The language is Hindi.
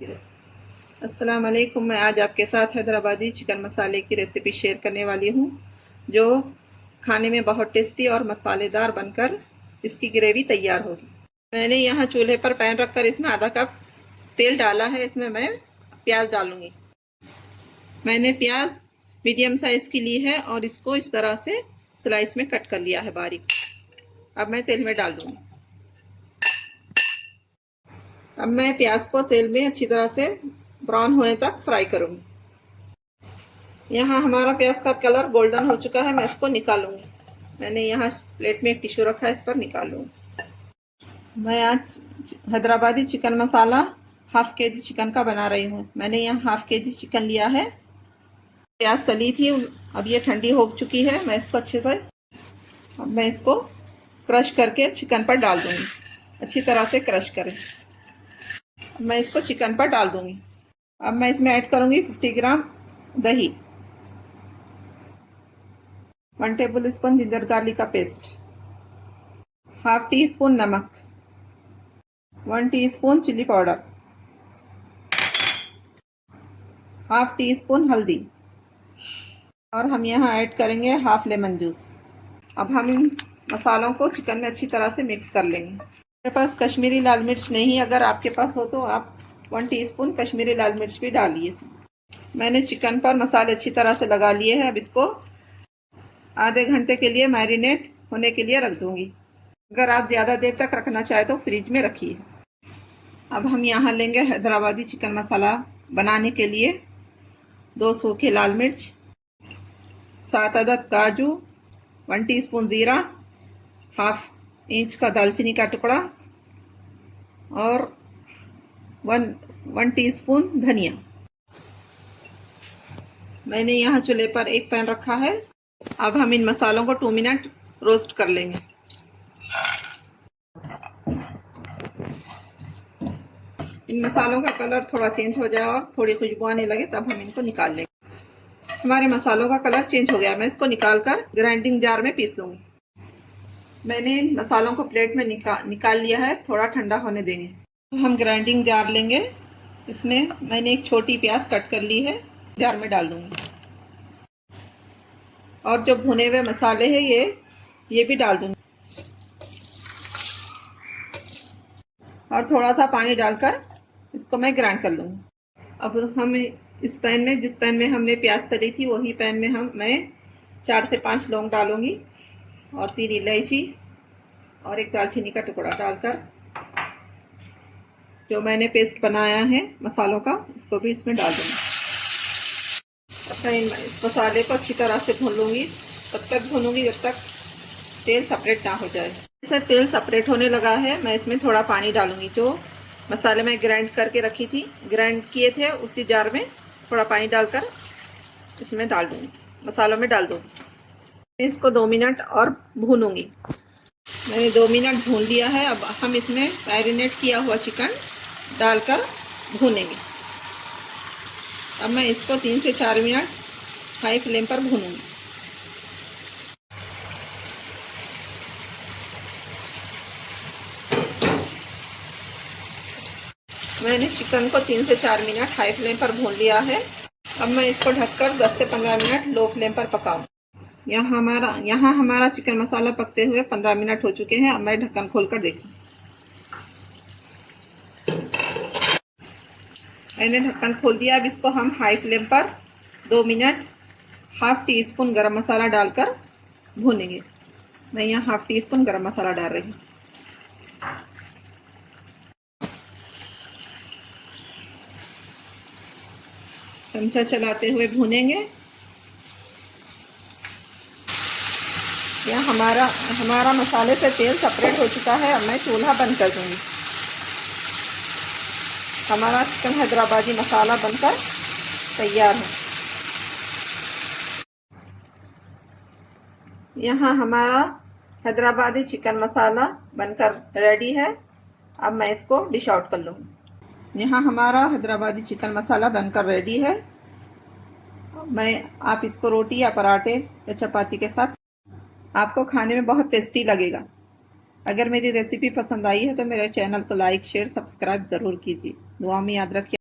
अस्सलाम वालेकुम। मैं आज आपके साथ हैदराबादी चिकन मसाले की रेसिपी शेयर करने वाली हूँ, जो खाने में बहुत टेस्टी और मसालेदार बनकर इसकी ग्रेवी तैयार होगी। मैंने यहाँ चूल्हे पर पैन रखकर इसमें आधा कप तेल डाला है। इसमें मैं प्याज डालूंगी। मैंने प्याज मीडियम साइज की ली है और इसको इस तरह से स्लाइस में कट कर लिया है बारीक। अब मैं तेल में डाल दूंगी। अब मैं प्याज को तेल में अच्छी तरह से ब्राउन होने तक फ्राई करूंगी। यहाँ हमारा प्याज का कलर गोल्डन हो चुका है। मैं इसको निकालूंगी। मैंने यहाँ प्लेट में एक टिश्यू रखा है, इस पर निकालूंगी। मैं आज हैदराबादी चिकन मसाला हाफ केजी चिकन का बना रही हूँ। मैंने यहाँ हाफ केजी चिकन लिया है। प्याज तली थी, अब ये ठंडी हो चुकी है। मैं इसको अच्छे से अब मैं इसको क्रश करके चिकन पर डाल दूंगी। अच्छी तरह से क्रश करें। मैं इसको चिकन पर डाल दूंगी। अब मैं इसमें ऐड करूंगी 50 ग्राम दही, 1 टेबल स्पून जिंजर गार्लिक का पेस्ट, हाफ टी स्पून नमक, 1 teaspoon chilli powder, half teaspoon हल्दी और हम यहाँ ऐड करेंगे हाफ लेमन जूस। अब हम इन मसालों को चिकन में अच्छी तरह से मिक्स कर लेंगे। मेरे पास कश्मीरी लाल मिर्च नहीं, अगर आपके पास हो तो आप 1 टीस्पून कश्मीरी लाल मिर्च भी डालिए। मैंने चिकन पर मसाले अच्छी तरह से लगा लिए हैं। अब इसको आधे घंटे के लिए मैरिनेट होने के लिए रख दूंगी। अगर आप ज़्यादा देर तक रखना चाहे तो फ्रिज में रखिए। अब हम यहाँ लेंगे हैदराबादी चिकन मसाला बनाने के लिए 2 सूखे लाल मिर्च, 7 अदद काजू, 1 टीस्पून ज़ीरा, हाफ इंच का दालचीनी का टुकड़ा और 1 टीस्पून धनिया। मैंने यहाँ चूल्हे पर एक पैन रखा है। अब हम इन मसालों को 2 मिनट रोस्ट कर लेंगे। इन मसालों का कलर थोड़ा चेंज हो जाए और थोड़ी खुशबू आने लगे तब हम इनको निकाल लेंगे। हमारे मसालों का कलर चेंज हो गया। मैं इसको निकालकर ग्राइंडिंग जार में पीस लूँगी। मैंने इन मसालों को प्लेट में निकाल लिया है। थोड़ा ठंडा होने देंगे। हम ग्राइंडिंग जार लेंगे। इसमें मैंने एक छोटी प्याज कट कर ली है, जार में डाल दूँगी। और जो भुने हुए मसाले हैं ये भी डाल दूँगी और थोड़ा सा पानी डालकर इसको मैं ग्राइंड कर लूँगी। अब हम इस पैन में, जिस पैन में हमने प्याज तली थी, वही पैन में मैं 4 से 5 लौंग डालूँगी और 3 इलायची और एक दालचीनी का टुकड़ा डालकर जो मैंने पेस्ट बनाया है मसालों का, इसको भी इसमें डाल दूँगी। मैं इस मसाले को अच्छी तरह से भून लूँगी। तब तक भूनूँगी जब तक तेल सेपरेट ना हो जाए। जैसे तेल सेपरेट होने लगा है, मैं इसमें थोड़ा पानी डालूँगी। जो मसाले मैं ग्राइंड करके रखी थी, ग्राइंड किए थे, उसी जार में थोड़ा पानी डालकर इसमें डाल दूँगी, मसालों में डाल दूँगी। इसको 2 मिनट और भूनूँगी। मैंने 2 मिनट भून लिया है। अब हम इसमें मैरिनेट किया हुआ चिकन डालकर भूनेंगे। अब मैं इसको 3 से 4 मिनट हाई फ्लेम पर भूनूँगी। मैंने चिकन को 3 से 4 मिनट हाई फ्लेम पर भून लिया है। अब मैं इसको ढककर 10 से 15 मिनट लो फ्लेम पर पकाऊँ। यहाँ हमारा चिकन मसाला पकते हुए 15 मिनट हो चुके हैं। अब मैं ढक्कन खोलकर देखूँ। मैंने ढक्कन खोल दिया। अब इसको हम हाई फ्लेम पर 2 मिनट हाफ टी स्पून गरम मसाला डालकर भूनेंगे। मैं यहाँ हाफ टी स्पून गरम मसाला डाल रही हूँ। चमचा चलाते हुए भूनेंगे। यह हमारा मसाले से तेल सेपरेट हो चुका है। अब मैं चूल्हा बंद कर दूंगी। हमारा चिकन हैदराबादी मसाला बनकर तैयार है। यहाँ हमारा हैदराबादी चिकन मसाला बनकर रेडी है। अब मैं इसको डिश आउट कर लूँगी। यहाँ हमारा हैदराबादी चिकन मसाला बनकर रेडी है। आप इसको रोटी या पराठे या चपाती के साथ आपको खाने में बहुत टेस्टी लगेगा। अगर मेरी रेसिपी पसंद आई है तो मेरे चैनल को लाइक, शेयर, सब्सक्राइब ज़रूर कीजिए। दुआ में याद रखिए।